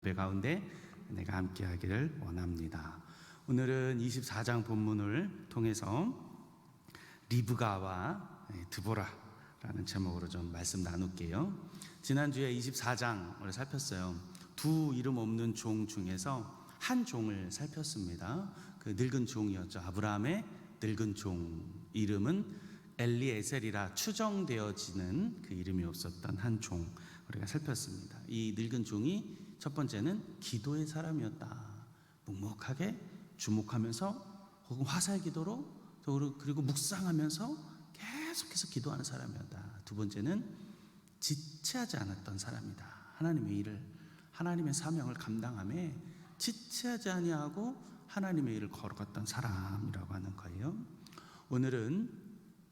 예배 가운데 내가 함께 하기를 원합니다. 오늘은 24장 본문을 통해서 리브가와 드보라라는 제목으로 좀 말씀 나눌게요. 지난주에 24장을 살폈어요. 두 이름 없는 종 중에서 한 종을 살폈습니다. 그 늙은 종이었죠. 아브라함의 늙은 종, 이름은 엘리에셀이라 추정되어지는 그 이름이 없었던 한 종, 우리가 살폈습니다. 이 늙은 종이 첫 번째는 기도의 사람이었다. 묵묵하게 주목하면서 혹은 화살 기도로, 그리고 묵상하면서 계속해서 기도하는 사람이었다. 두 번째는 지체하지 않았던 사람이다. 하나님의 일을, 하나님의 사명을 감당함에 지체하지 아니하고 하나님의 일을 걸어갔던 사람이라고 하는 거예요. 오늘은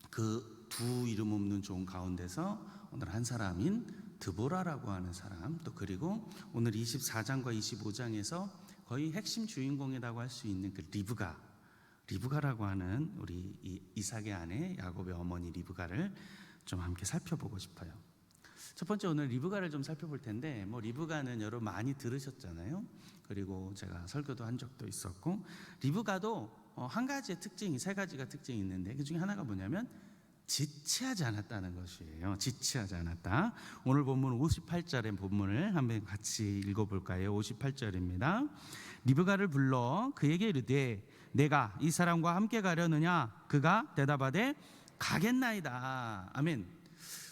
그 두 이름 없는 종 가운데서 오늘 한 사람인 드보라라고 하는 사람, 또 그리고 오늘 24장과 25장에서 거의 핵심 주인공이라고 할 수 있는 그 리브가라고 하는 우리 이삭의 아내 야곱의 어머니 리브가를 좀 함께 살펴보고 싶어요. 첫 번째, 오늘 리브가를 좀 살펴볼 텐데, 리브가는 여러분 많이 들으셨잖아요. 그리고 제가 설교도 한 적도 있었고, 리브가도 한 가지의 특징이, 세 가지가 특징이 있는데, 그 중에 하나가 뭐냐면 지체하지 않았다는 것이에요. 지체하지 않았다. 오늘 본문 58절의 본문을 한번 같이 읽어볼까요? 58절입니다. 리브가를 불러 그에게 이르되 내가 이 사람과 함께 가려느냐? 그가 대답하되 가겠나이다. 아멘.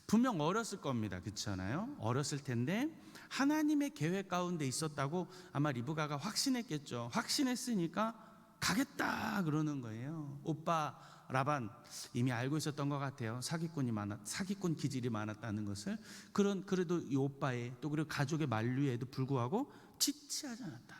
분명 어렸을 겁니다. 그렇잖아요. 어렸을 텐데 하나님의 계획 가운데 있었다고 아마 리브가가 확신했겠죠. 확신했으니까 가겠다 그러는 거예요. 오빠 라반 이미 알고 있었던 것 같아요. 사기꾼 기질이 많았다는 것을. 그래도 이 오빠의, 또 그리고 가족의 만류에도 불구하고 지체하지 않았다.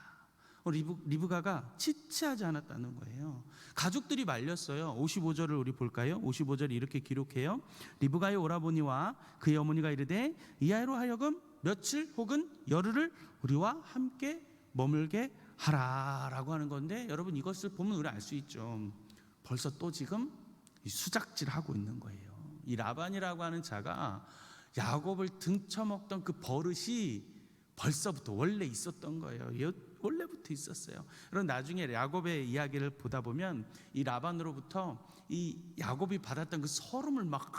리브가가 지체하지 않았다는 거예요. 가족들이 말렸어요. 55절을 우리 볼까요? 55절이 이렇게 기록해요. 리브가의 오라버니와 그의 어머니가 이르되 이 아이로 하여금 며칠 혹은 열흘을 우리와 함께 머물게 하라라고 하는 건데, 여러분 이것을 보면 우리 알 수 있죠. 벌써 또 지금 수작질하고 있는 거예요. 이 라반이라고 하는 자가 야곱을 등쳐먹던 그 버릇이 벌써부터 원래 있었던 거예요. 원래부터 있었어요. 그럼 나중에 야곱의 이야기를 보다 보면 이 라반으로부터 이 야곱이 받았던 그 서름을 막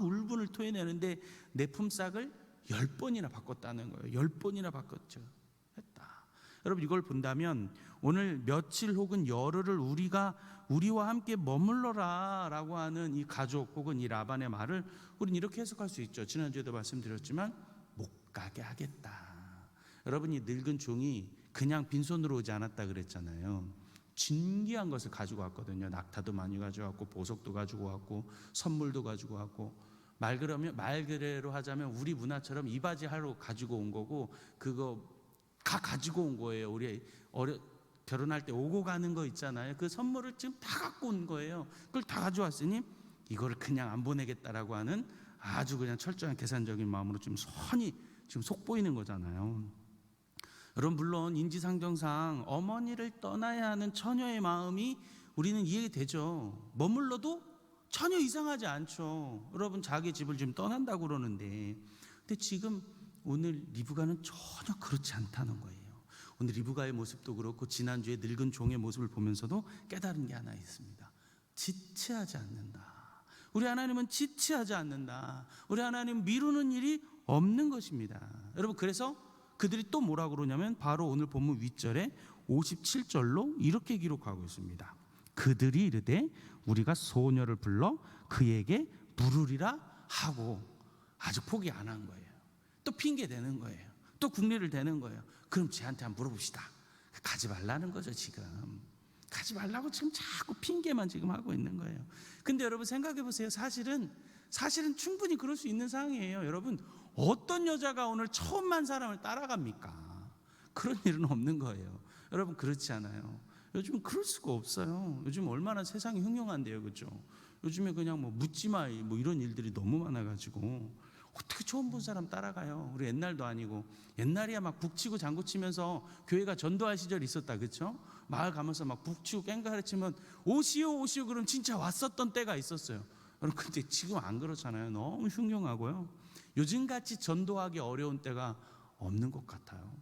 울분을 토해내는데 내 품삯을 10번이나 바꿨다는 거예요. 10번이나 바꿨죠. 했다. 여러분 이걸 본다면 오늘 며칠 혹은 열흘을 우리와 함께 머물러라 라고 하는 이 가족 혹은 이 라반의 말을 우리는 이렇게 해석할 수 있죠. 지난주에도 말씀드렸지만 못 가게 하겠다. 여러분 이 늙은 종이 그냥 빈손으로 오지 않았다 그랬잖아요. 진귀한 것을 가지고 왔거든요. 낙타도 많이 가져왔고 보석도 가지고 왔고 선물도 가지고 왔고, 말 그대로 하자면 우리 문화처럼 이바지 하러 가지고 온 거고, 그거 다 가지고 온 거예요. 우리 결혼할 때 오고 가는 거 있잖아요. 그 선물을 지금 다 갖고 온 거예요. 그걸 다 가져왔으니 이걸 그냥 안 보내겠다라고 하는 아주 그냥 철저한 계산적인 마음으로 지금 선이 지금 속보이는 거잖아요. 여러분 물론 인지상정상 어머니를 떠나야 하는 처녀의 마음이 우리는 이해되죠. 머물러도 전혀 이상하지 않죠. 여러분 자기 집을 지금 떠난다고 그러는데, 근데 지금 오늘 리브가는 전혀 그렇지 않다는 거예요. 오늘 리브가의 모습도 그렇고 지난주에 늙은 종의 모습을 보면서도 깨달은 게 하나 있습니다. 지체하지 않는다. 우리 하나님은 지체하지 않는다. 우리 하나님은 미루는 일이 없는 것입니다. 여러분 그래서 그들이 또 뭐라고 그러냐면 바로 오늘 본문 윗절에 57절로 이렇게 기록하고 있습니다. 그들이 이르되 우리가 소녀를 불러 그에게 물으리라 하고, 아직 포기 안 한 거예요. 또 핑계 대는 거예요. 또 국리를 대는 거예요. 그럼 쟤한테 한번 물어봅시다. 가지 말라는 거죠. 지금 가지 말라고 지금 자꾸 핑계만 지금 하고 있는 거예요. 근데 여러분 생각해 보세요. 사실은 충분히 그럴 수 있는 상황이에요. 여러분 어떤 여자가 오늘 처음 만 사람을 따라갑니까? 그런 일은 없는 거예요. 여러분 그렇지 않아요? 요즘은 그럴 수가 없어요. 요즘 얼마나 세상이 흉흉한데요, 그렇죠? 요즘에 그냥 묻지마 이런 일들이 너무 많아가지고 어떻게 처음 본 사람 따라가요? 우리 옛날도 아니고, 옛날이야 막 북치고 장구치면서 교회가 전도할 시절이 있었다, 그렇죠? 마을 가면서 막 북치고 깽가르치면 오시오 그럼 진짜 왔었던 때가 있었어요. 여러분 근데 지금 안 그렇잖아요. 너무 흉흉하고요. 요즘같이 전도하기 어려운 때가 없는 것 같아요.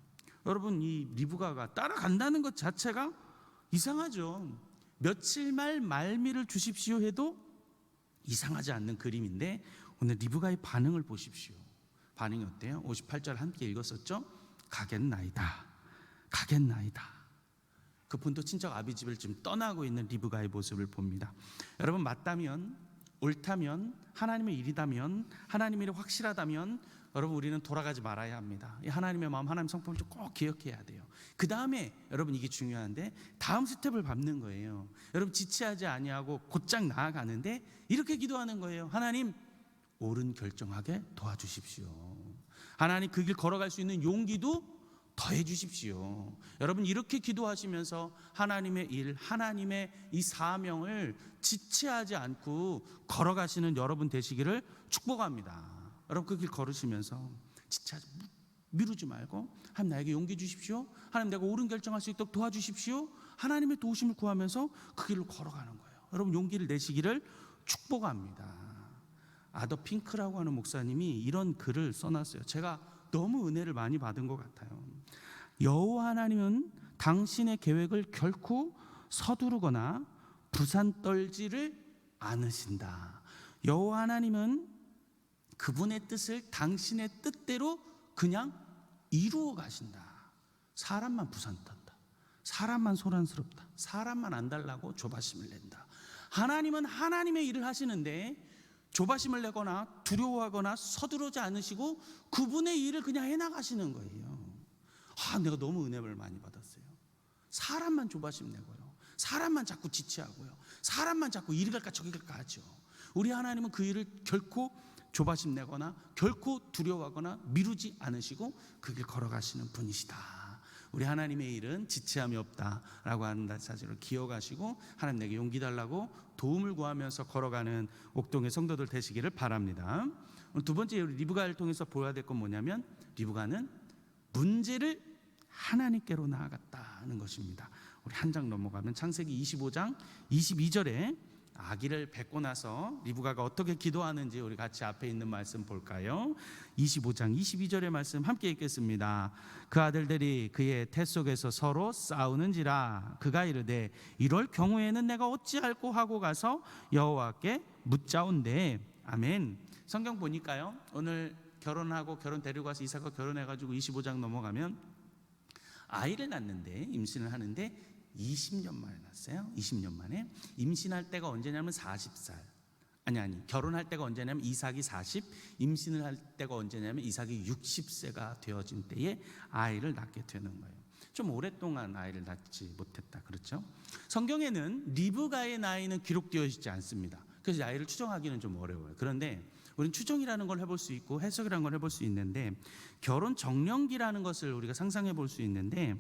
여러분 이 리브가가 따라간다는 것 자체가 이상하죠. 며칠 말미를 주십시오 해도 이상하지 않는 그림인데 오늘 리브가의 반응을 보십시오. 반응이 어때요? 58절 함께 읽었었죠? 가겠나이다. 그 본토 친척 아비 집을 지금 떠나고 있는 리브가의 모습을 봅니다. 여러분 맞다면, 옳다면, 하나님의 일이다면, 하나님의 일이 확실하다면 여러분 우리는 돌아가지 말아야 합니다. 이 하나님의 마음, 하나님 성품을 좀 꼭 기억해야 돼요. 그 다음에 여러분 이게 중요한데 다음 스텝을 밟는 거예요. 여러분 지체하지 아니하고 곧장 나아가는데 이렇게 기도하는 거예요. 하나님 옳은 결정하게 도와주십시오. 하나님 그 길 걸어갈 수 있는 용기도 더해 주십시오. 여러분 이렇게 기도하시면서 하나님의 일, 하나님의 이 사명을 지체하지 않고 걸어가시는 여러분 되시기를 축복합니다. 여러분 그 길 걸으시면서 지체하지, 미루지 말고 하나님 나에게 용기 주십시오. 하나님 내가 옳은 결정할 수 있도록 도와주십시오. 하나님의 도우심을 구하면서 그 길로 걸어가는 거예요. 여러분 용기를 내시기를 축복합니다. 아더 핑크라고 하는 목사님이 이런 글을 써놨어요. 제가 너무 은혜를 많이 받은 것 같아요. 여호와 하나님은 당신의 계획을 결코 서두르거나 부산 떨지를 않으신다. 여호와 하나님은 그분의 뜻을 당신의 뜻대로 그냥 이루어 가신다. 사람만 부산 떤다. 사람만 소란스럽다. 사람만 안 달라고 조바심을 낸다. 하나님은 하나님의 일을 하시는데 조바심을 내거나 두려워하거나 서두르지 않으시고 그분의 일을 그냥 해나가시는 거예요. 내가 너무 은혜를 많이 받았어요. 사람만 조바심 내고요. 사람만 자꾸 지체하고요. 사람만 자꾸 이리 갈까 저리 갈까 하죠. 우리 하나님은 그 일을 결코 조바심 내거나 결코 두려워하거나 미루지 않으시고 그 길 걸어가시는 분이시다. 우리 하나님의 일은 지체함이 없다라고 하는 사실을 기억하시고 하나님 내게 용기 달라고 도움을 구하면서 걸어가는 옥동의 성도들 되시기를 바랍니다. 두 번째 리브가를 통해서 보여야 될 건 뭐냐면 리브가는 문제를 하나님께로 나아갔다는 것입니다. 우리 한 장 넘어가면 창세기 25장 22절에 아기를 뵙고 나서 리브가가 어떻게 기도하는지 우리 같이 앞에 있는 말씀 볼까요? 25장 22절의 말씀 함께 읽겠습니다. 그 아들들이 그의 태 속에서 서로 싸우는지라 그가 이르되 이럴 경우에는 내가 어찌할꼬 하고 가서 여호와께 묻자온대. 아멘. 성경 보니까요 오늘 결혼하고 결혼 데리고 와서 이삭과 결혼해가지고 25장 넘어가면 아이를 낳는데 임신을 하는데 20년 만에 낳았어요. 20년 만에. 임신할 때가 언제냐면 40살. 아니 결혼할 때가 언제냐면 이삭이 40, 임신을 할 때가 언제냐면 이삭이 60세가 되어진 때에 아이를 낳게 되는 거예요. 좀 오랫동안 아이를 낳지 못했다. 그렇죠? 성경에는 리브가의 나이는 기록되어 있지 않습니다. 그래서 나이를 추정하기는 좀 어려워요. 그런데 우리는 추정이라는 걸 해볼 수 있고 해석이라는 걸 해볼 수 있는데 결혼 정년기라는 것을 우리가 상상해 볼 수 있는데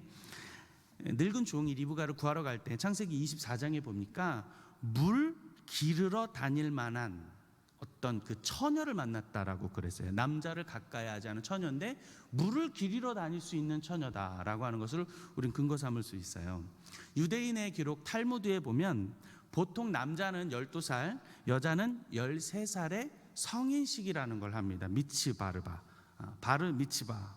늙은 종이 리브가를 구하러 갈 때 창세기 24장에 보니까 물 기르러 다닐 만한 어떤 그 처녀를 만났다라고 그랬어요. 남자를 가까이 하지 않은 처녀인데 물을 기르러 다닐 수 있는 처녀다라고 하는 것을 우리는 근거 삼을 수 있어요. 유대인의 기록 탈무드에 보면 보통 남자는 12살, 여자는 13살의 성인식이라는 걸 합니다. 미츠바르바, 미츠바,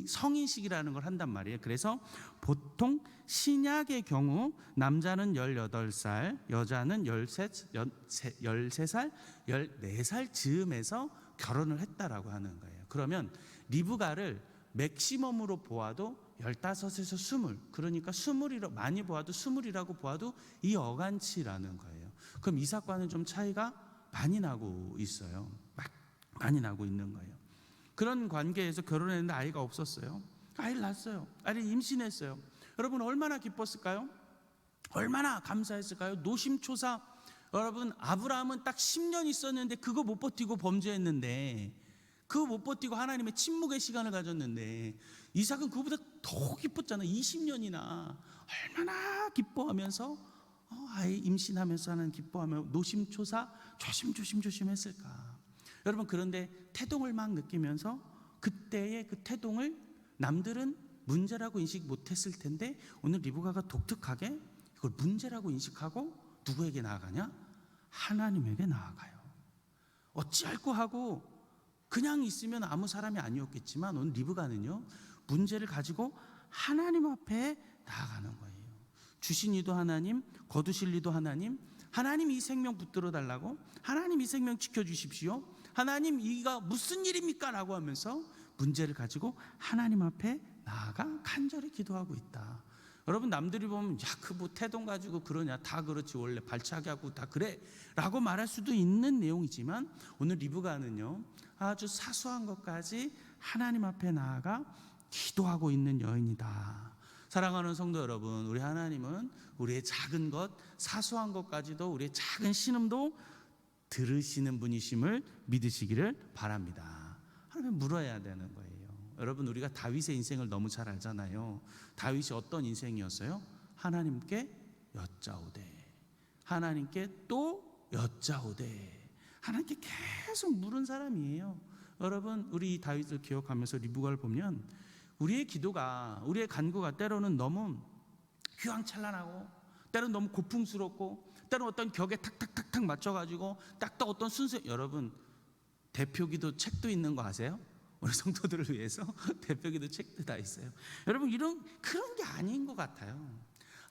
성인식이라는 걸 한단 말이에요. 그래서 보통 신약의 경우 남자는 18살, 여자는 13살, 14살 즈음에서 결혼을 했다라고 하는 거예요. 그러면 리브가를 맥시멈으로 보아도 15에서 20, 그러니까 20이라 많이 보아도 20이라고 보아도 이 어간치라는 거예요. 그럼 이삭과는 좀 차이가 많이 나고 있어요. 많이 나고 있는 거예요. 그런 관계에서 결혼했는데 아이가 없었어요. 아이를 낳았어요. 아이를 임신했어요. 여러분 얼마나 기뻤을까요? 얼마나 감사했을까요? 노심초사. 여러분 아브라함은 딱 10년 있었는데 그거 못 버티고 범죄했는데 그거 못 버티고 하나님의 침묵의 시간을 가졌는데 이삭은 그보다 더 기뻤잖아요. 20년이나 얼마나 기뻐하면서 아이 임신하면서 하는 기뻐하며 노심초사 조심 했을까. 여러분 그런데 태동을 막 느끼면서 그때의 그 태동을 남들은 문제라고 인식 못했을 텐데 오늘 리브가가 독특하게 이걸 문제라고 인식하고 누구에게 나아가냐? 하나님에게 나아가요. 어찌할꼬 하고 그냥 있으면 아무 사람이 아니었겠지만 오늘 리브가는요 문제를 가지고 하나님 앞에 나아가는 거예요. 주신 이도 하나님, 거두실 이도 하나님, 하나님 이 생명 붙들어 달라고, 하나님 이 생명 지켜주십시오, 하나님 이가 무슨 일입니까? 라고 하면서 문제를 가지고 하나님 앞에 나아가 간절히 기도하고 있다. 여러분, 남들이 보면 야, 그 뭐 태동 가지고 그러냐, 다 그렇지, 원래 발차기 하고 다 그래 라고 말할 수도 있는 내용이지만, 오늘 리브가는요 아주 사소한 것까지 하나님 앞에 나아가 기도하고 있는 여인이다. 사랑하는 성도 여러분, 우리 하나님은 우리의 작은 것, 사소한 것까지도, 우리의 작은 신음도 들으시는 분이심을 믿으시기를 바랍니다. 하나님 물어야 되는 거예요. 여러분, 우리가 다윗의 인생을 너무 잘 알잖아요. 다윗이 어떤 인생이었어요? 하나님께 여짜오되, 하나님께 또 여짜오되, 하나님께 계속 물은 사람이에요. 여러분, 우리 이 다윗을 기억하면서 리브가를 보면 우리의 기도가, 우리의 간구가 때로는 너무 휘황찬란하고, 때로는 너무 고풍스럽고, 때로는 어떤 격에 탁탁탁탁 맞춰가지고 딱딱 어떤 순서. 여러분, 대표기도 책도 있는 거 아세요? 우리 성도들을 위해서 대표기도 책도 다 있어요. 여러분, 그런 게 아닌 것 같아요.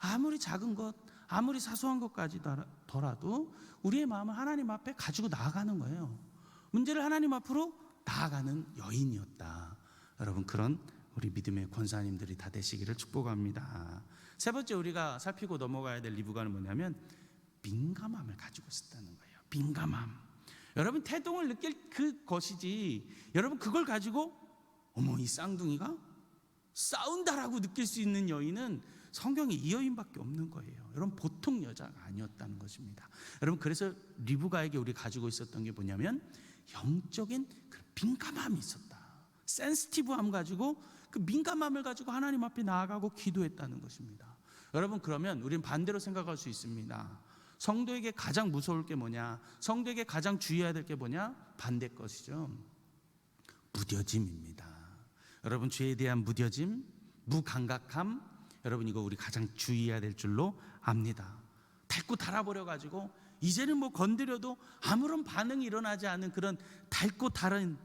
아무리 작은 것, 아무리 사소한 것까지더라도 우리의 마음을 하나님 앞에 가지고 나아가는 거예요. 문제를 하나님 앞으로 나아가는 여인이었다. 여러분, 그런 우리 믿음의 권사님들이 다 되시기를 축복합니다. 세 번째 우리가 살피고 넘어가야 될 리브가는 뭐냐면 민감함을 가지고 있었다는 거예요. 민감함. 여러분, 태동을 느낄 그것이지, 여러분 그걸 가지고 어머 이 쌍둥이가 싸운다라고 느낄 수 있는 여인은 성경에 이 여인밖에 없는 거예요. 여러분, 보통 여자가 아니었다는 것입니다. 여러분, 그래서 리브가에게 우리 가지고 있었던 게 뭐냐면 영적인 그 민감함이 있었다. 센시티브함 가지고, 그 민감함을 가지고 하나님 앞에 나아가고 기도했다는 것입니다. 여러분, 그러면 우리는 반대로 생각할 수 있습니다. 성도에게 가장 무서울 게 뭐냐, 성도에게 가장 주의해야 될 게 뭐냐, 반대 것이죠. 무뎌짐입니다. 여러분, 죄에 대한 무뎌짐, 무감각함, 여러분 이거 우리 가장 주의해야 될 줄로 압니다. 닳고 닳아버려 가지고 이제는 뭐 건드려도 아무런 반응이 일어나지 않는 그런 닳고 닳은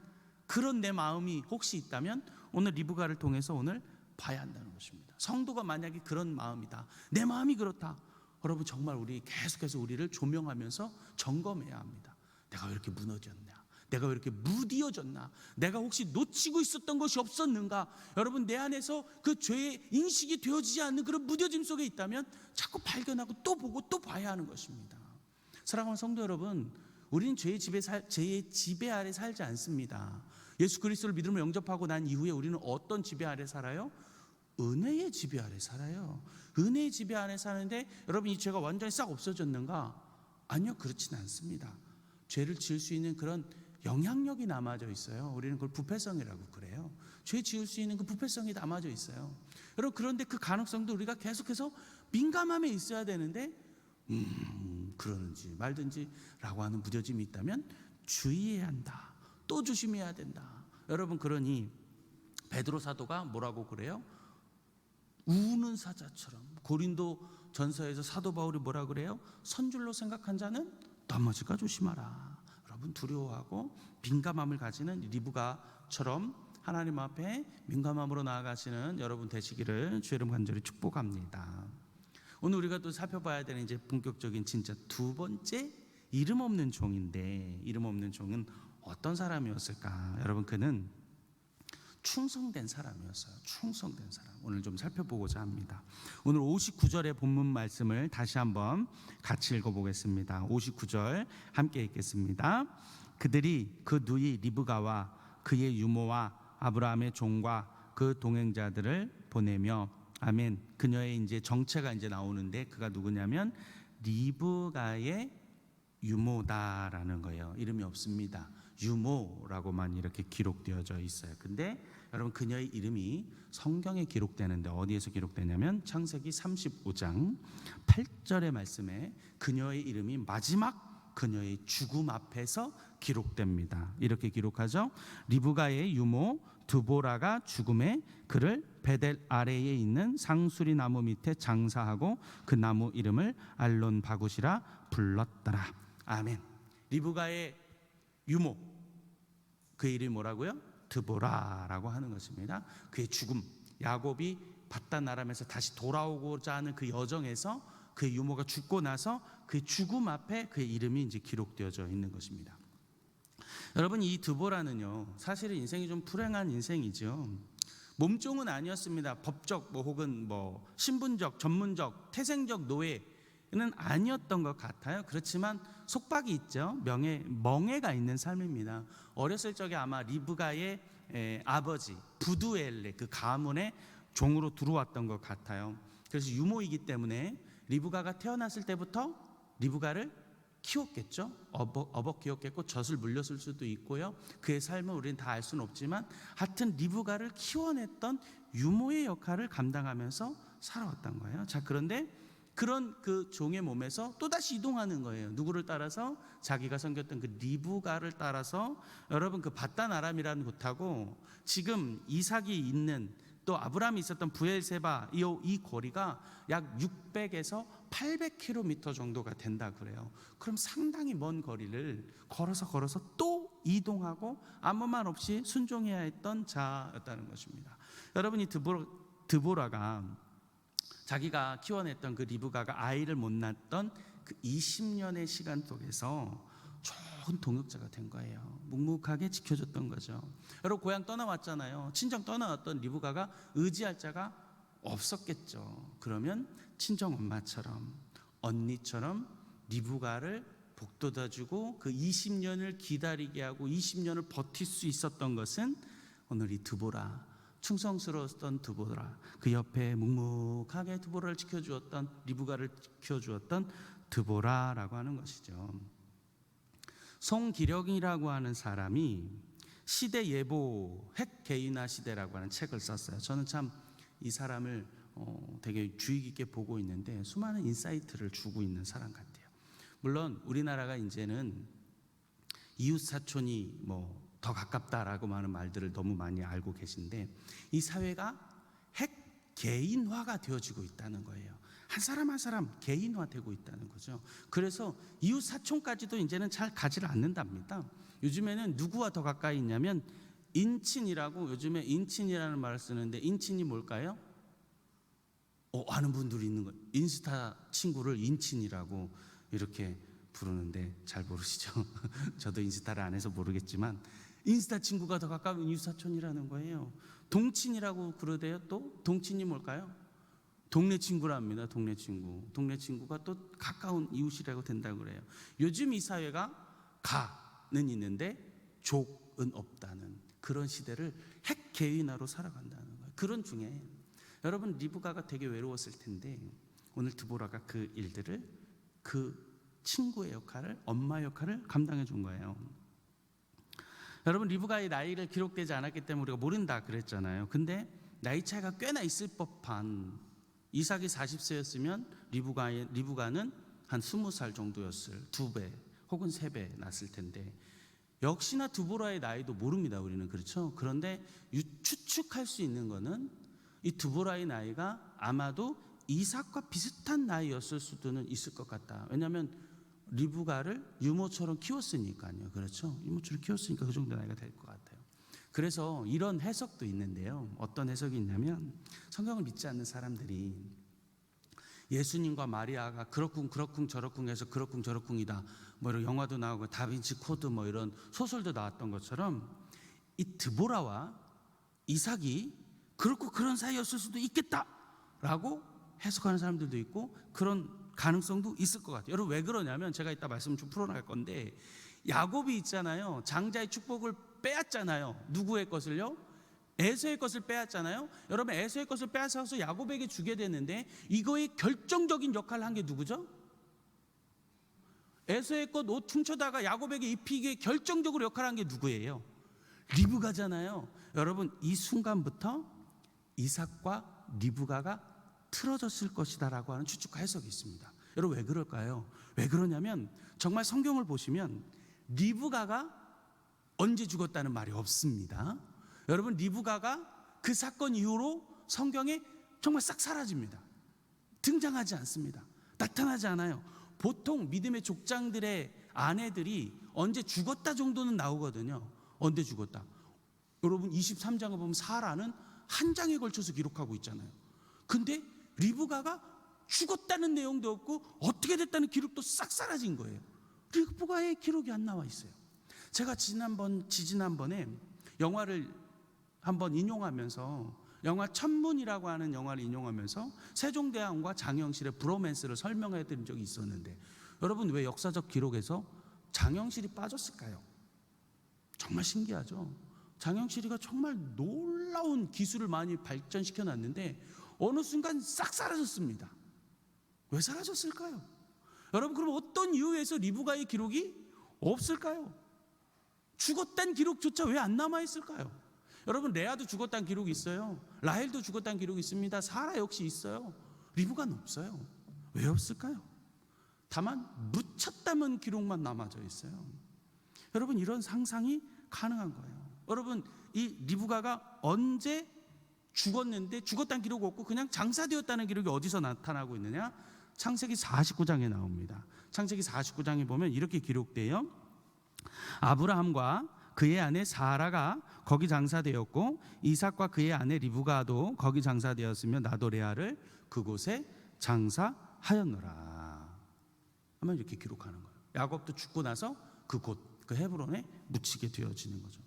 그런 내 마음이 혹시 있다면 오늘 리브가를 통해서 오늘 봐야 한다는 것입니다. 성도가 만약에 그런 마음이다, 내 마음이 그렇다, 여러분 정말 우리 계속해서 우리를 조명하면서 점검해야 합니다. 내가 왜 이렇게 무너졌냐, 내가 왜 이렇게 무디어졌나, 내가 혹시 놓치고 있었던 것이 없었는가. 여러분, 내 안에서 그 죄의 인식이 되어지지 않는 그런 무뎌짐 속에 있다면 자꾸 발견하고 또 보고 또 봐야 하는 것입니다. 사랑하는 성도 여러분, 우리는 죄의 지배 아래 살지 않습니다. 예수 그리스도를 믿음으로 영접하고 난 이후에 우리는 어떤 지배 아래 살아요? 은혜의 지배 아래 살아요. 은혜의 지배 아래 사는데 여러분, 이 죄가 완전히 싹 없어졌는가? 아니요, 그렇진 않습니다. 죄를 지을 수 있는 그런 영향력이 남아져 있어요. 우리는 그걸 부패성이라고 그래요. 죄 지을 수 있는 그 부패성이 남아져 있어요. 여러분, 그런데 그 가능성도 우리가 계속해서 민감함에 있어야 되는데 그러는지 말든지 라고 하는 무뎌짐이 있다면 주의해야 한다. 또 조심해야 된다. 여러분, 그러니 베드로 사도가 뭐라고 그래요? 우는 사자처럼. 고린도 전서에서 사도 바울이 뭐라 그래요? 선줄로 생각한 자는 넘어질까 조심하라. 여러분, 두려워하고 민감함을 가지는 리브가처럼 하나님 앞에 민감함으로 나아가시는 여러분 되시기를 주의 이름 간절히 축복합니다. 오늘 우리가 또 살펴봐야 되는 이제 본격적인 진짜 두 번째 이름 없는 종인데, 이름 없는 종은 어떤 사람이었을까? 여러분, 그는 충성된 사람이었어요. 충성된 사람. 오늘 좀 살펴보고자 합니다. 오늘 59절의 본문 말씀을 다시 한번 같이 읽어보겠습니다. 59절 함께 읽겠습니다. 그들이 그 누이 리브가와 그의 유모와 아브라함의 종과 그 동행자들을 보내며, 아멘. 그녀의 이제 정체가 이제 나오는데, 그가 누구냐면 리브가의 유모다라는 거예요. 이름이 없습니다. 유모라고만 이렇게 기록되어져 있어요. 근데 여러분, 그녀의 이름이 성경에 기록되는데 어디에서 기록되냐면 창세기 35장 8절의 말씀에 그녀의 이름이 마지막 그녀의 죽음 앞에서 기록됩니다. 이렇게 기록하죠. 리브가의 유모 드보라가 죽음에 그를 베델 아래에 있는 상수리 나무 밑에 장사하고 그 나무 이름을 알론 바굿이라 불렀더라. 아멘. 리브가의 유모, 그의 이름이 뭐라고요? 드보라라고 하는 것입니다. 그의 죽음, 야곱이 바단 아람에서 다시 돌아오고자 하는 그 여정에서 그의 유모가 죽고 나서 그 죽음 앞에 그의 이름이 이제 기록되어져 있는 것입니다. 여러분, 이 드보라는요, 사실은 인생이 좀 불행한 인생이죠. 몸종은 아니었습니다. 법적 혹은 신분적, 전문적, 태생적 노예는 아니었던 것 같아요. 그렇지만 속박이 있죠. 멍해가 있는 삶입니다. 어렸을 적에 아마 리브가의 아버지 부두엘의 그 가문의 종으로 들어왔던 것 같아요. 그래서 유모이기 때문에 리브가가 태어났을 때부터 리브가를 키웠겠죠. 키웠겠고 젖을 물렸을 수도 있고요. 그의 삶을 우리는 다 알 수는 없지만 하여튼 리브가를 키워냈던 유모의 역할을 감당하면서 살아왔던 거예요. 자, 그런데 그런 그 종의 몸에서 또다시 이동하는 거예요. 누구를 따라서? 자기가 섬겼던 그 리브가를 따라서. 여러분, 그 바단 아람이라는 곳하고 지금 이삭이 있는 또 아브라함이 있었던 브엘세바 이 거리가 약 600에서 800km 정도가 된다 그래요. 그럼 상당히 먼 거리를 걸어서 또 이동하고 아무 말 없이 순종해야 했던 자였다는 것입니다. 여러분, 이 드보라가 자기가 키워냈던 그 리브가가 아이를 못 낳았던 그 20년의 시간 속에서 좋은 동역자가 된 거예요. 묵묵하게 지켜줬던 거죠. 여러분, 고향 떠나왔잖아요. 친정 떠나왔던 리브가가 의지할 자가 없었겠죠. 그러면 친정 엄마처럼, 언니처럼 리브가를 복돋아주고 그 20년을 기다리게 하고 20년을 버틸 수 있었던 것은 오늘 이 드보라, 충성스러웠던 드보라, 그 옆에 묵묵하게 드보라를 지켜주었던, 리브가를 지켜주었던 드보라라고 하는 것이죠. 송기령이라고 하는 사람이 시대 예보 핵개인화 시대라고 하는 책을 썼어요. 저는 참 이 사람을 되게 주의 깊게 보고 있는데 수많은 인사이트를 주고 있는 사람 같아요. 물론 우리나라가 이제는 이웃 사촌이 더 가깝다라고 하는 말들을 너무 많이 알고 계신데 이 사회가 핵개인화가 되어지고 있다는 거예요. 한 사람 한 사람 개인화되고 있다는 거죠. 그래서 이웃 사촌까지도 이제는 잘 가지를 않는답니다. 요즘에는 누구와 더 가까이 있냐면 인친이라고, 요즘에 인친이라는 말을 쓰는데 인친이 뭘까요? 아는 분들이 있는 거예요. 인스타 친구를 인친이라고 이렇게 부르는데 잘 모르시죠? 저도 인스타를 안 해서 모르겠지만 인스타 친구가 더 가까운 이웃 사촌이라는 거예요. 동친이라고 그러대요. 또 동친이 뭘까요? 동네 친구랍니다. 동네 친구. 동네 친구가 또 가까운 이웃이라고 된다고 그래요. 요즘 이 사회가 가는 있는데 족은 없다는 그런 시대를 핵개인화로 살아간다는 거예요. 그런 중에 여러분, 리브가가 되게 외로웠을 텐데 오늘 드보라가 그 일들을, 그 친구의 역할을, 엄마 역할을 감당해 준 거예요. 여러분, 리브가의 나이를 기록되지 않았기 때문에 우리가 모른다 그랬잖아요. 근데 나이 차이가 꽤나 있을 법한, 이삭이 40세였으면 리브가는 한 20살 정도였을, 2배 혹은 3배 났을 텐데 역시나 드보라의 나이도 모릅니다. 우리는. 그렇죠? 그런데 추측할 수 있는 거는 이 드보라의 나이가 아마도 이삭과 비슷한 나이였을 수도는 있을 것 같다. 왜냐하면 리브가를 유모처럼 키웠으니까요. 그렇죠? 유모처럼 키웠으니까 그 정도 나이가 될 것 같아요. 그래서 이런 해석도 있는데요. 어떤 해석이 있냐면 성경을 믿지 않는 사람들이 예수님과 마리아가 그렇쿵 저렇쿵 해서 그렇쿵 저렇쿵이다, 이런 영화도 나오고 다빈치 코드 이런 소설도 나왔던 것처럼 이 드보라와 이삭이 그렇고 그런 사이였을 수도 있겠다라고 해석하는 사람들도 있고 그런 가능성도 있을 것 같아요. 여러분, 왜 그러냐면 제가 이따 말씀 좀 풀어나갈 건데 야곱이 있잖아요. 장자의 축복을 빼앗잖아요. 누구의 것을요? 에서의 것을 빼앗잖아요. 여러분, 에서의 것을 빼앗아서 야곱에게 주게 되는데 이거의 결정적인 역할을 한 게 누구죠? 에서의 것 옷 훔쳐다가 야곱에게 입히기에 결정적으로 역할을 한 게 누구예요? 리브가잖아요. 여러분, 이 순간부터 이삭과 리브가가 틀어졌을 것이다라고 하는 추측과 해석이 있습니다. 여러분, 왜 그럴까요? 왜 그러냐면 정말 성경을 보시면 리브가가 언제 죽었다는 말이 없습니다. 여러분, 리브가가 그 사건 이후로 성경에 정말 싹 사라집니다. 등장하지 않습니다. 나타나지 않아요. 보통 믿음의 족장들의 아내들이 언제 죽었다 정도는 나오거든요. 언제 죽었다. 여러분, 23장을 보면 사라는 한 장에 걸쳐서 기록하고 있잖아요. 근데 리브가가 죽었다는 내용도 없고 어떻게 됐다는 기록도 싹 사라진 거예요. 리브가의 기록이 안 나와 있어요. 제가 지지난번에 영화를 한번 인용하면서 영화 천문이라고 하는 영화를 인용하면서 세종대왕과 장영실의 브로맨스를 설명해 드린 적이 있었는데, 여러분 왜 역사적 기록에서 장영실이 빠졌을까요? 정말 신기하죠. 장영실이가 정말 놀라운 기술을 많이 발전시켜 놨는데 어느 순간 싹 사라졌습니다. 왜 사라졌을까요? 여러분, 그럼 어떤 이유에서 리브가의 기록이 없을까요? 죽었다는 기록조차 왜 안 남아 있을까요? 여러분, 레아도 죽었다는 기록이 있어요. 라헬도 죽었다는 기록이 있습니다. 사라 역시 있어요. 리브가는 없어요. 왜 없을까요? 다만 묻혔다는 기록만 남아져 있어요. 여러분, 이런 상상이 가능한 거예요. 여러분, 이 리브가가 언제 죽었는데 죽었다는 기록 없고 그냥 장사되었다는 기록이 어디서 나타나고 있느냐? 창세기 49장에 나옵니다. 창세기 49장에 보면 이렇게 기록돼요. 아브라함과 그의 아내 사라가 거기 장사되었고 이삭과 그의 아내 리브가도 거기 장사되었으며 나도 레아를 그곳에 장사하였노라 하면 이렇게 기록하는 거예요. 야곱도 죽고 나서 그 헤브론에 묻히게 되어지는 거죠.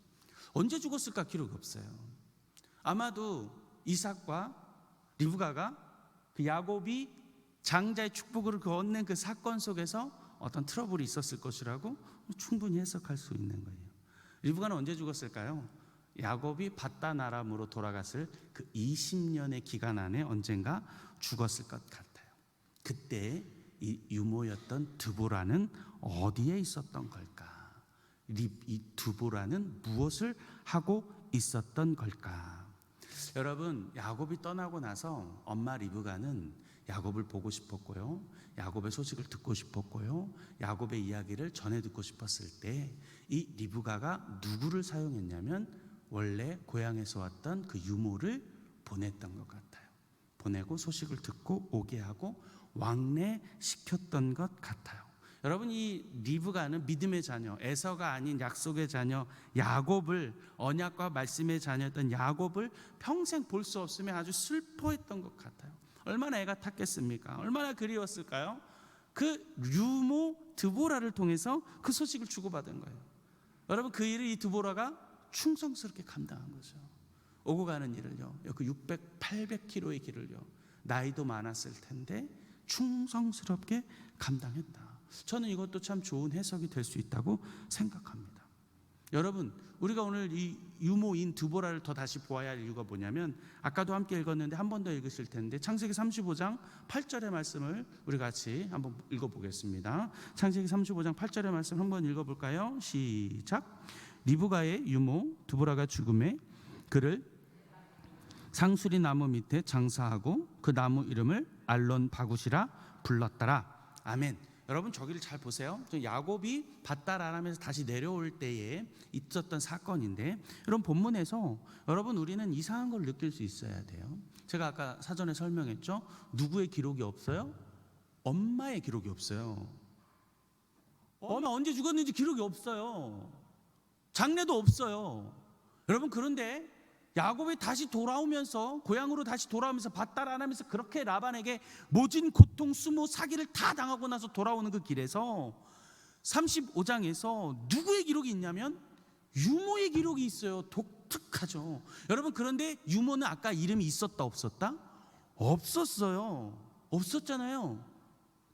언제 죽었을까? 기록이 없어요. 아마도 이삭과 리브가가 그 야곱이 장자의 축복을 얻는 그 사건 속에서 어떤 트러블이 있었을 것이라고 충분히 해석할 수 있는 거예요. 리브가는 언제 죽었을까요? 야곱이 밧다나람으로 돌아갔을 그 20년의 기간 안에 언젠가 죽었을 것 같아요. 그때 이 유모였던 드보라는 어디에 있었던 걸까? 이 드보라는 무엇을 하고 있었던 걸까? 여러분, 야곱이 떠나고 나서 엄마 리브가는 야곱을 보고 싶었고요, 야곱의 소식을 듣고 싶었고요, 야곱의 이야기를 전해 듣고 싶었을 때 이 리브가가 누구를 사용했냐면 원래 고향에서 왔던 그 유모를 보냈던 것 같아요. 보내고 소식을 듣고 오게 하고 왕래시켰던 것 같아요. 여러분, 이 리브가는 믿음의 자녀, 에서가 아닌 약속의 자녀 야곱을, 언약과 말씀의 자녀였던 야곱을 평생 볼 수 없으며 아주 슬퍼했던 것 같아요. 얼마나 애가 탔겠습니까? 얼마나 그리웠을까요? 그 유모 드보라를 통해서 그 소식을 주고받은 거예요. 여러분, 그 일을 이 드보라가 충성스럽게 감당한 거죠. 오고 가는 일을요, 그 600, 800km의 길을요, 나이도 많았을 텐데 충성스럽게 감당했다. 저는 이것도 참 좋은 해석이 될 수 있다고 생각합니다. 여러분, 우리가 오늘 이 유모인 드보라를 더 다시 보아야 할 이유가 뭐냐면, 아까도 함께 읽었는데 한 번 더 읽으실 텐데 창세기 35장 8절의 말씀을 우리 같이 한번 읽어보겠습니다. 창세기 35장 8절의 말씀 한번 읽어볼까요? 시작. 리브가의 유모 드보라가 죽음에 그를 상수리 나무 밑에 장사하고 그 나무 이름을 알론 바굿이라 불렀더라. 아멘. 여러분, 저기를 잘 보세요. 야곱이 밧다라람에서 다시 내려올 때에 있었던 사건인데, 이런 본문에서 여러분, 우리는 이상한 걸 느낄 수 있어야 돼요. 제가 아까 사전에 설명했죠. 누구의 기록이 없어요? 엄마의 기록이 없어요. 엄마 언제 죽었는지 기록이 없어요. 장례도 없어요. 여러분, 그런데 야곱이 다시 돌아오면서, 고향으로 다시 돌아오면서 밧다라람에서 그렇게 라반에게 모진 고통, 수모, 사기를 다 당하고 나서 돌아오는 그 길에서 35장에서 누구의 기록이 있냐면 유모의 기록이 있어요. 독특하죠. 여러분, 그런데 유모는 아까 이름이 있었다 없었다? 없었어요. 없었잖아요.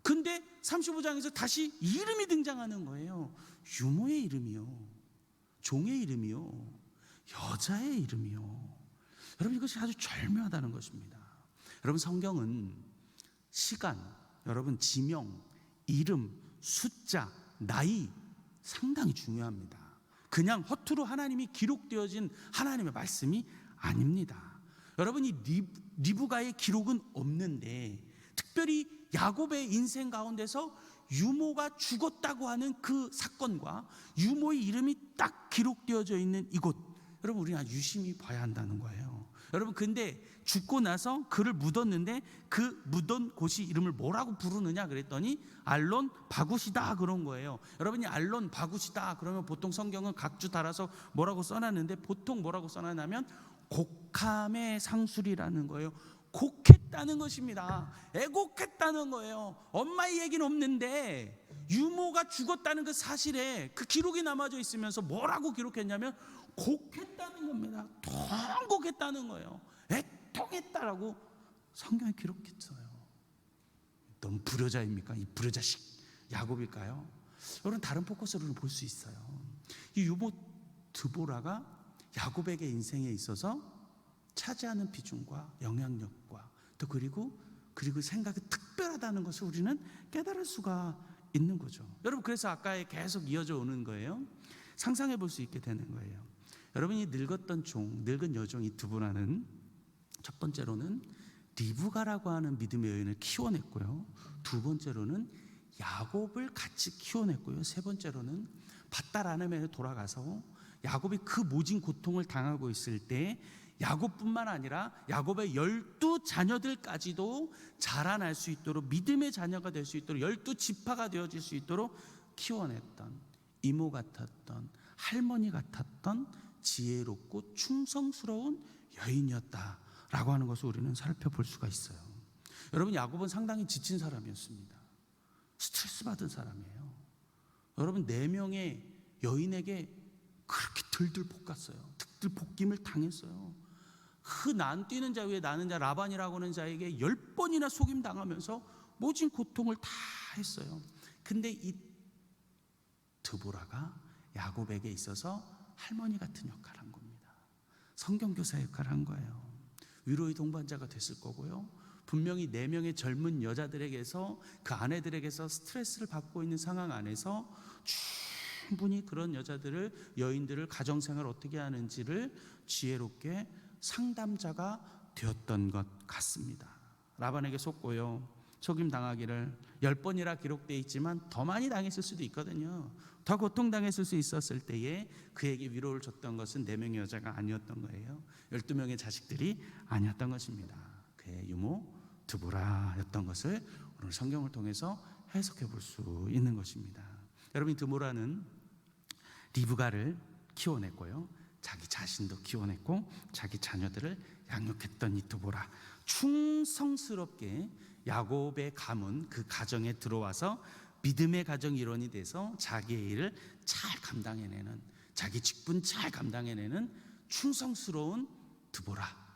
근데 35장에서 다시 이름이 등장하는 거예요. 유모의 이름이요, 종의 이름이요, 여자의 이름이요. 여러분, 이것이 아주 절묘하다는 것입니다. 여러분, 성경은 시간, 여러분 지명, 이름, 숫자, 나이 상당히 중요합니다. 그냥 허투루 하나님이 기록되어진 하나님의 말씀이 아닙니다. 여러분, 이 리브가의 기록은 없는데 특별히 야곱의 인생 가운데서 유모가 죽었다고 하는 그 사건과 유모의 이름이 딱 기록되어져 있는 이곳, 여러분, 우리는 유심히 봐야 한다는 거예요. 여러분, 근데 죽고 나서 그를 묻었는데 그 묻은 곳이 이름을 뭐라고 부르느냐 그랬더니 알론 바굿이다 그런 거예요. 여러분이 알론 바굿이다 그러면 보통 성경은 각주 달아서 뭐라고 써놨는데, 보통 뭐라고 써놨냐면 곡함의 상술이라는 거예요. 곡했다는 것입니다. 애곡했다는 거예요. 엄마의 얘기는 없는데 유모가 죽었다는 그 사실에 그 기록이 남아져 있으면서 뭐라고 기록했냐면 곡했다는 겁니다. 통곡했다는 거예요. 애통했다라고 성경에 기록했어요. 너무 불효자입니까? 이 불효자식 야곱일까요? 여러분, 다른 포커스로는 볼 수 있어요. 이 유모 드보라가 야곱에게 인생에 있어서 차지하는 비중과 영향력과 또 그리고 생각이 특별하다는 것을 우리는 깨달을 수가 있는 거죠. 여러분, 그래서 아까 계속 이어져 오는 거예요. 상상해 볼 수 있게 되는 거예요. 여러분이 늙었던 늙은 여종이 드보라는 첫 번째로는 리브가라고 하는 믿음의 여인을 키워냈고요. 두 번째로는 야곱을 같이 키워냈고요. 세 번째로는 밧달 아람에 돌아가서 야곱이 그 모진 고통을 당하고 있을 때 야곱뿐만 아니라 야곱의 12자녀들까지도 자라날 수 있도록 믿음의 자녀가 될 수 있도록 12지파가 되어질 수 있도록 키워냈던 이모 같았던 할머니 같았던 지혜롭고 충성스러운 여인이었다라고 하는 것을 우리는 살펴볼 수가 있어요. 여러분, 야곱은 상당히 지친 사람이었습니다. 스트레스 받은 사람이에요. 여러분, 4명의 여인에게 그렇게 들들 볶았어요. 들들 볶임을 당했어요. 그 난 뛰는 자 위에 나는 자 라반이라고 하는 자에게 10번이나 속임 당하면서 모진 고통을 다 했어요. 근데 이 드보라가 야곱에게 있어서 할머니 같은 역할을 한 겁니다. 성경교사 역할을 한 거예요. 위로의 동반자가 됐을 거고요. 분명히 4명의 젊은 여자들에게서 그 아내들에게서 스트레스를 받고 있는 상황 안에서 충분히 그런 여인들을 가정생활을 어떻게 하는지를 지혜롭게 상담자가 되었던 것 같습니다. 라반에게 속고요. 속임 당하기를 10번이라 기록되어 있지만 더 많이 당했을 수도 있거든요. 더 고통당했을 수 있었을 때에 그에게 위로를 줬던 것은 4명의 여자가 아니었던 거예요. 12명의 자식들이 아니었던 것입니다. 그의 유모 드보라였던 것을 오늘 성경을 통해서 해석해 볼 수 있는 것입니다. 여러분, 드보라는 리브가를 키워냈고요, 자기 자신도 키워냈고 자기 자녀들을 양육했던 이 드보라, 충성스럽게 야곱의 가문 그 가정에 들어와서 믿음의 가정 일원이 돼서 자기의 일을 잘 감당해내는, 자기 직분 잘 감당해내는 충성스러운 드보라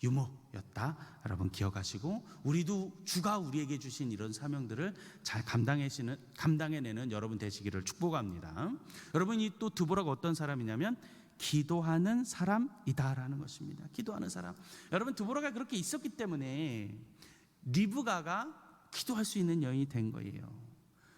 유모였다. 여러분 기억하시고, 우리도 주가 우리에게 주신 이런 사명들을 잘 감당해내는 여러분 되시기를 축복합니다. 여러분이 또 드보라가 어떤 사람이냐면 기도하는 사람이다라는 것입니다. 기도하는 사람. 여러분, 드보라가 그렇게 있었기 때문에 리브가가 기도할 수 있는 여인이 된 거예요.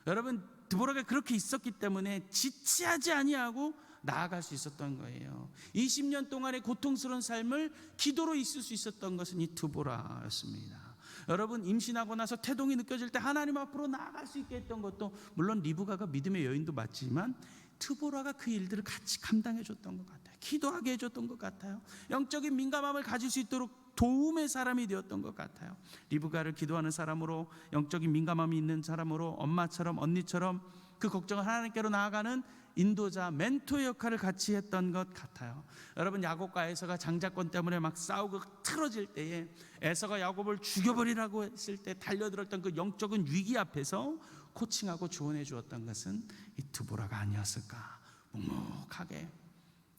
여러분, 드보라가 그렇게 있었기 때문에 지체하지 아니하고 나아갈 수 있었던 거예요. 20년 동안의 고통스러운 삶을 기도로 있을 수 있었던 것은 이 드보라였습니다. 여러분, 임신하고 나서 태동이 느껴질 때 하나님 앞으로 나아갈 수 있게 했던 것도 물론 리브가가 믿음의 여인도 맞지만 드보라가 그 일들을 같이 감당해 줬던 것 같아요. 기도하게 해줬던 것 같아요. 영적인 민감함을 가질 수 있도록 도움의 사람이 되었던 것 같아요. 리브가를 기도하는 사람으로, 영적인 민감함이 있는 사람으로, 엄마처럼 언니처럼 그 걱정을 하나님께로 나아가는 인도자, 멘토의 역할을 같이 했던 것 같아요. 여러분, 야곱과 에서가 장자권 때문에 막 싸우고 틀어질 때에 에서가 야곱을 죽여버리라고 했을 때 달려들었던 그 영적인 위기 앞에서 코칭하고 조언해 주었던 것은 이 드보라가 아니었을까. 묵묵하게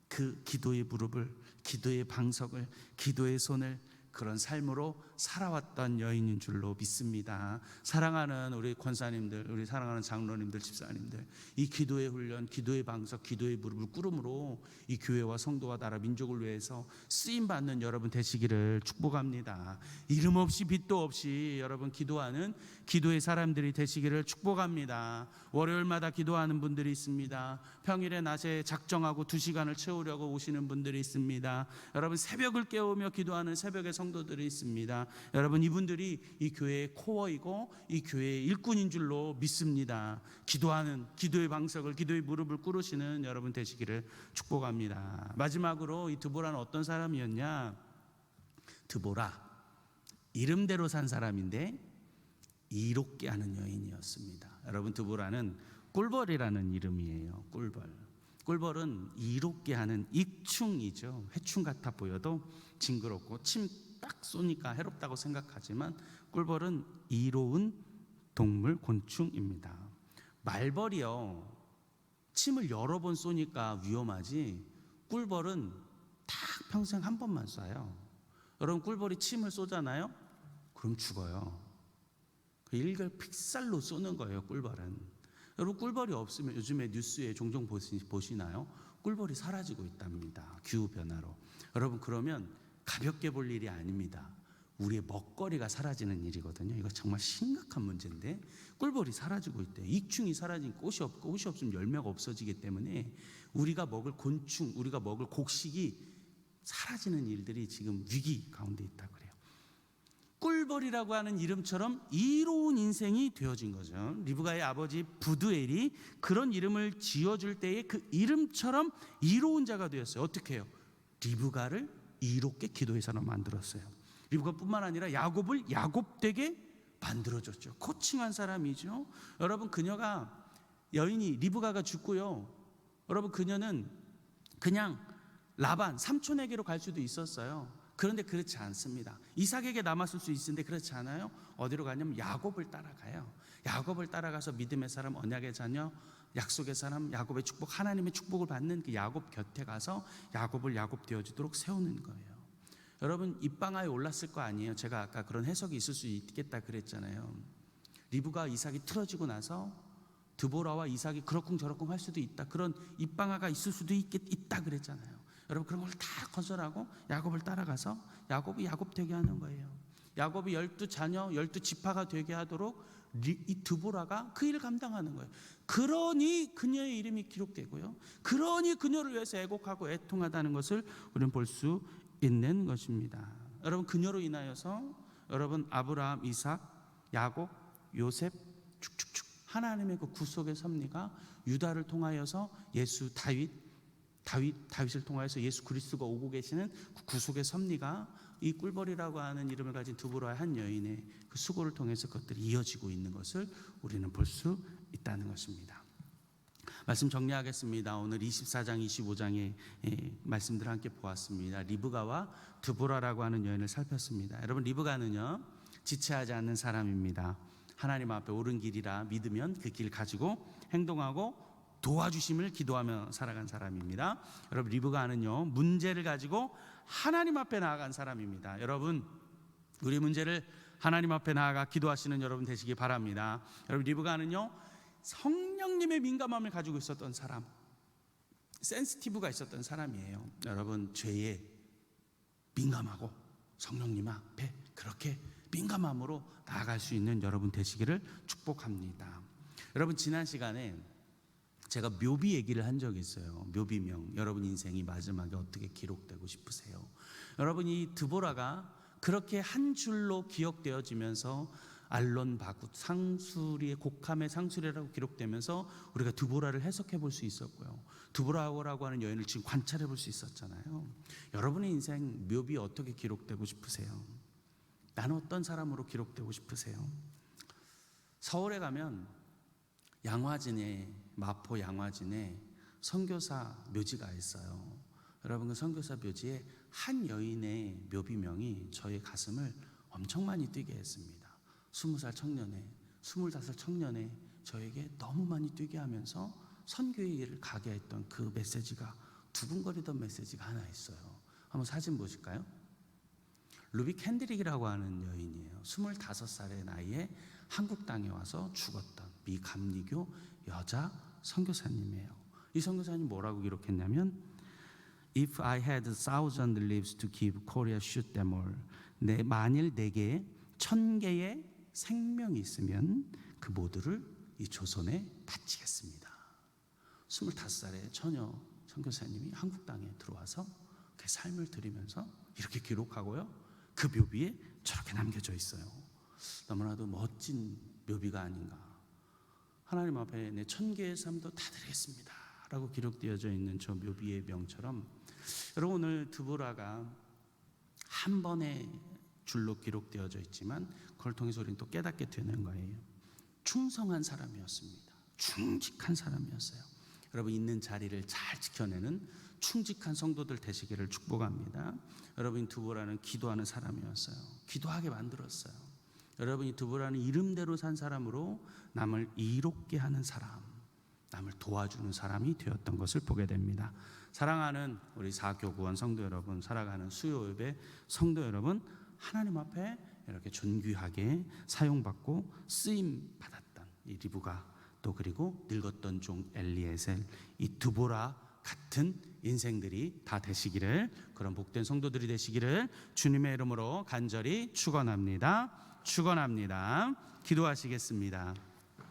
그 기도의 무릎을, 기도의 방석을, 기도의 손을 그런 삶으로 살아왔던 여인인 줄로 믿습니다. 사랑하는 우리 권사님들, 우리 사랑하는 장로님들, 집사님들, 이 기도의 훈련, 기도의 방석, 기도의 무릎을 꿇음으로 이 교회와 성도와 나라 민족을 위해서 쓰임받는 여러분 되시기를 축복합니다. 이름 없이 빛도 없이 여러분 기도하는 기도의 사람들이 되시기를 축복합니다. 월요일마다 기도하는 분들이 있습니다. 평일에 낮에 작정하고 2시간을 채우려고 오시는 분들이 있습니다. 여러분, 새벽을 깨우며 기도하는 새벽의 성도들이 있습니다. 여러분, 이분들이 이 교회의 코어이고 이 교회의 일꾼인 줄로 믿습니다. 기도하는, 기도의 방석을, 기도의 무릎을 꿇으시는 여러분 되시기를 축복합니다. 마지막으로 이 드보라는 어떤 사람이었냐? 드보라, 이름대로 산 사람인데 이롭게 하는 여인이었습니다. 여러분, 드보라는 꿀벌이라는 이름이에요. 꿀벌은 이롭게 하는 익충이죠. 회충 같아 보여도 징그럽고 침 딱 쏘니까 해롭다고 생각하지만 꿀벌은 이로운 동물, 곤충입니다. 말벌이요, 침을 여러 번 쏘니까 위험하지 꿀벌은 딱 평생 한 번만 쏴요. 여러분, 꿀벌이 침을 쏘잖아요? 그럼 죽어요. 일개 픽살로 쏘는 거예요, 꿀벌은. 여러분, 꿀벌이 없으면 요즘에 뉴스에 종종 보시나요? 꿀벌이 사라지고 있답니다. 기후변화로. 여러분, 그러면 가볍게 볼 일이 아닙니다. 우리의 먹거리가 사라지는 일이거든요. 이거 정말 심각한 문제인데, 꿀벌이 사라지고 있대요. 익충이 사라진 꽃이 없고, 꽃이 없으면 열매가 없어지기 때문에 우리가 먹을 곤충, 우리가 먹을 곡식이 사라지는 일들이 지금 위기 가운데 있다 그래요. 꿀벌이라고 하는 이름처럼 이로운 인생이 되어진 거죠. 리브가의 아버지 부두엘이 그런 이름을 지어줄 때에 그 이름처럼 이로운 자가 되었어요. 어떻게 해요? 리브가를 이롭게 기도의 사람 만들었어요. 리브가뿐만 아니라 야곱을 야곱되게 만들어줬죠. 코칭한 사람이죠. 여러분, 그녀가, 여인이 리브가가 죽고요, 여러분, 그녀는 그냥 라반 삼촌에게로 갈 수도 있었어요. 그런데 그렇지 않습니다. 이삭에게 남았을 수 있는데 그렇지 않아요. 어디로 가냐면 야곱을 따라가요. 야곱을 따라가서 믿음의 사람, 언약의 자녀, 약속의 사람, 야곱의 축복, 하나님의 축복을 받는 그 야곱 곁에 가서 야곱을 야곱 되어주도록 세우는 거예요. 여러분, 입방아에 올랐을 거 아니에요. 제가 아까 그런 해석이 있을 수 있겠다 그랬잖아요. 리브가 이삭이 틀어지고 나서 드보라와 이삭이 그렇쿵저렇쿵 할 수도 있다, 그런 입방아가 있을 수도 있다 그랬잖아요. 여러분, 그런 걸 다 건설하고 야곱을 따라가서 야곱이 야곱 되게 하는 거예요. 야곱이 12자녀 12지파가 되게 하도록 이 드보라가 그 일을 감당하는 거예요. 그러니 그녀의 이름이 기록되고요, 그러니 그녀를 위해서 애곡하고 애통하다는 것을 우리는 볼 수 있는 것입니다. 여러분, 그녀로 인하여서 여러분, 아브라함, 이삭, 야곱, 요셉 쭉쭉쭉 하나님의 그 구속의 섭리가 유다를 통하여서 예수, 다윗을 통하여서 예수 그리스도가 오고 계시는 그 구속의 섭리가 이 꿀벌이라고 하는 이름을 가진 드보라의 한 여인의 그 수고를 통해서 그것들이 이어지고 있는 것을 우리는 볼 수 있다는 것입니다. 말씀 정리하겠습니다. 오늘 24장 25장의 말씀들을 함께 보았습니다. 리브가와 드보라라고 하는 여인을 살폈습니다. 여러분, 리브가는요, 지체하지 않는 사람입니다. 하나님 앞에 옳은 길이라 믿으면 그 길 가지고 행동하고 도와주심을 기도하며 살아간 사람입니다. 여러분, 리브가는요, 문제를 가지고 하나님 앞에 나아간 사람입니다. 여러분, 우리 문제를 하나님 앞에 나아가 기도하시는 여러분 되시기 바랍니다. 여러분, 리브가는요, 성령님의 민감함을 가지고 있었던 사람, 센시티브가 있었던 사람이에요. 여러분, 죄에 민감하고 성령님 앞에 그렇게 민감함으로 나아갈 수 있는 여러분 되시기를 축복합니다. 여러분, 지난 시간에 제가 묘비 얘기를 한 적이 있어요. 묘비명. 여러분 인생이 마지막에 어떻게 기록되고 싶으세요? 여러분, 이 드보라가 그렇게 한 줄로 기억되어지면서 알론 바굿, 상수리의 곡함의 상수리라고 기록되면서 우리가 드보라를 해석해 볼 수 있었고요, 드보라라고 하는 여인을 지금 관찰해 볼 수 있었잖아요. 여러분의 인생 묘비 어떻게 기록되고 싶으세요? 나는 어떤 사람으로 기록되고 싶으세요? 서울에 가면 마포 양화진에 선교사 묘지가 있어요. 여러분, 그 선교사 묘지에 한 여인의 묘비명이 저의 가슴을 엄청 많이 뛰게 했습니다. 20살 청년에, 25 청년에 저에게 너무 많이 뛰게 하면서 선교의 일을 가게 했던 그 메시지가, 두근거리던 메시지가 하나 있어요. 한번 사진 보실까요? 루비 캔드릭이라고 하는 여인이에요. 25살의 나이에 한국 땅에 와서 죽었던 미 감리교 여자 선교사님이에요. 이 선교사님 뭐라고 기록했냐면, If I had 1,000 lives to give, Korea shoot them all. 만일 내게 1,000개의 생명이 있으면 그 모두를 이 조선에 바치겠습니다. 25살의 처녀 선교사님이 한국 땅에 들어와서 그 삶을 드리면서 이렇게 기록하고요, 그 묘비에 저렇게 남겨져 있어요. 너무나도 멋진 묘비가 아닌가. 하나님 앞에 내 1,000개의 삶도 다 드리겠습니다 라고 기록되어져 있는 저 묘비의 명처럼, 여러분, 오늘 드보라가 한 번의 줄로 기록되어져 있지만 그걸 통해서 우리는 또 깨닫게 되는 거예요. 충성한 사람이었습니다. 충직한 사람이었어요. 여러분, 있는 자리를 잘 지켜내는 충직한 성도들 되시기를 축복합니다. 여러분, 두보라는 기도하는 사람이었어요. 기도하게 만들었어요. 여러분이 두보라는 이름대로 산 사람으로 남을 이롭게 하는 사람, 남을 도와주는 사람이 되었던 것을 보게 됩니다. 사랑하는 우리 사교구원 성도 여러분, 살아가는 수요예배 성도 여러분, 하나님 앞에 이렇게 존귀하게 사용받고 쓰임 받았던 이 리브가, 또 그리고 늙었던 종 엘리에셀, 이 두보라 같은 인생들이 다 되시기를, 그런 복된 성도들이 되시기를 주님의 이름으로 간절히 축원합니다. 축원합니다. 기도하시겠습니다.